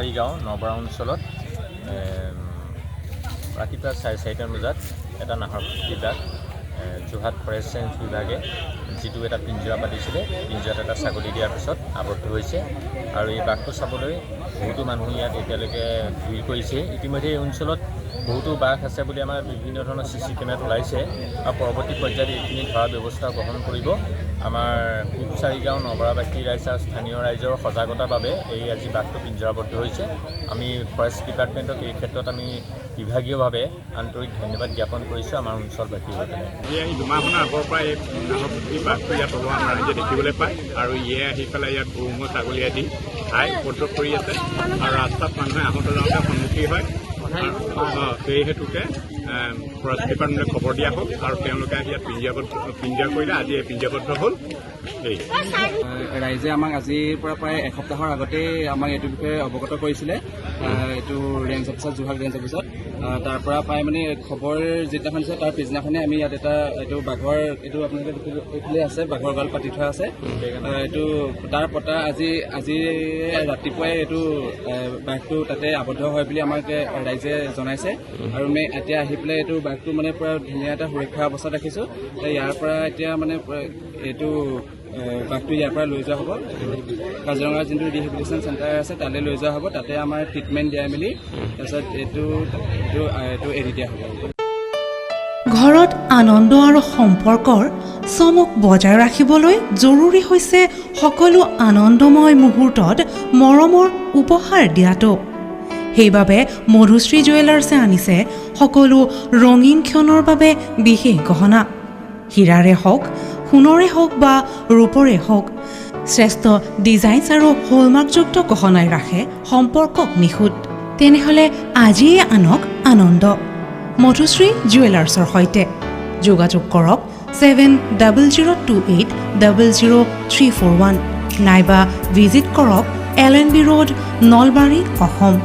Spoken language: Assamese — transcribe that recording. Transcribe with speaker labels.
Speaker 1: চাৰিগাঁও নবৰা অঞ্চলত ৰাতিপুৱা 4:30 বজাত এটা নাহৰ ফুটুকী যোৰহাট ফৰেষ্ট চায়েন্স বিভাগে যিটো এটা পিঞ্জৰা পাতিছিলে, পিঞ্জৰাত এটা ছাগলী দিয়াৰ পিছত আবদ্ধ হৈছে আৰু এই বাঘটো চাবলৈ বহুতো মানুহ ইয়াত এতিয়ালৈকে ভিৰ কৰিছে। ইতিমধ্যে এই অঞ্চলত বহুতো বাঘ আছে বুলি আমাৰ বিভিন্ন ধৰণৰ CC কেমেৰাত ওলাইছে আৰু পৰৱৰ্তী পৰ্যায়ত এইখিনি ধৰাৰ ব্যৱস্থা গ্ৰহণ কৰিব। আমাৰ পূব চাৰিগাঁও নবৰাবাসী ৰাইজ আৰু স্থানীয় ৰাইজৰ সজাগতাৰ বাবে এই আজি বাঘটো পিঞ্জৰাবদ্ধ হৈছে। আমি ফৰেষ্ট ডিপাৰ্টমেণ্টক এই ক্ষেত্ৰত আমি বিভাগীয়ভাৱে আন্তৰিক ধন্যবাদ জ্ঞাপন কৰিছোঁ আমাৰ অঞ্চলবাসীৰ বাবে।
Speaker 2: এই দুমাহমানৰ আগৰ পৰা এই নাহৰ ফুটুকী বাঘটো ইয়াত ওলোৱা আমাৰ ৰাইজে দেখিবলৈ পায় আৰু ইয়ে আহি পেলাই ইয়াত গৰু ম'হ ছাগলী আদি খাই উপদ্ৰৱ কৰি আছে আৰু ৰাস্তাত মানুহে আহোঁতে যাওঁতে সন্মুখীন হয়। সেই হেতুকে ফৰেষ্ট ডিপাৰ্টমেণ্টে খবৰ দিয়া হ'ল আৰু তেওঁলোকে আহি ইয়াত পিঞ্জৰা কৰিলে। আজি এই পিঞ্জৰাবদ্ধ হ'ল।
Speaker 3: ৰাইজে আমাক আজিৰ পৰা প্ৰায় এসপ্তাহৰ আগতেই আমাক এইটো বিষয়ে অৱগত কৰিছিলে। এইটো ৰেঞ্জ অফিচত, যোৰহাট ৰেঞ্জ অফিচত। তাৰ পৰা প্ৰায় মানে খবৰ যিদিনাখন দিছে তাৰ পিছদিনাখনে আমি ইয়াত এইটো বাঘৰ এইটো আপোনালোকে এইফালে আছে, বাঘৰ গঁড়াল পাতি থোৱা আছে। এইটো তাৰ পতা আজি ৰাতিপুৱাই এইটো বাঘটো তাতে আবদ্ধ হয় বুলি আমাক ৰাইজে জনাইছে আৰু আমি এতিয়া আহি পেলাই এইটো বাঘটো মানে পুৰা ধুনীয়া এটা সুৰক্ষা অৱস্থাত ৰাখিছোঁ। ইয়াৰ পৰা এতিয়া মানে এইটো বাঘটো ইয়াৰ পৰা লৈ যোৱা হ'ব, কাজিৰঙাৰ যোনটো ৰিহেবিলিটেশ্যন চেণ্টাৰ আছে তালৈ লৈ যোৱা হ'ব। তাতে আমাৰ ট্ৰিটমেণ্ট দিয়াই মেলি তাৰপিছত এইটো এৰি দিয়া হ'ব।
Speaker 4: ঘৰত আনন্দ আৰু সম্পৰ্কৰ চমক বজাই ৰাখিবলৈ জৰুৰী হৈছে সকলো আনন্দময় মুহূৰ্তত মৰমৰ উপহাৰ দিয়াটো। সেইবাবে মধুশ্ৰী জুৱেলাৰ্ছে আনিছে সকলো ৰঙীন ক্ষণৰ বাবে বিশেষ গহনা। হীৰাৰে হওক, সোণৰে হওক বা ৰূপৰে হওক, শ্ৰেষ্ঠ ডিজাইনছ আৰু হলমাৰ্কযুক্ত গহনাই ৰাখে সম্পৰ্কক নিখুঁত। তেনেহ'লে আজিয়ে আনক আনন্দ মধুশ্ৰী জুৱেলাৰ্ছৰ সৈতে। যোগাযোগ কৰক 7028000341 নাইবা ভিজিট কৰক LNB ৰোড, নলবাৰী, অসম।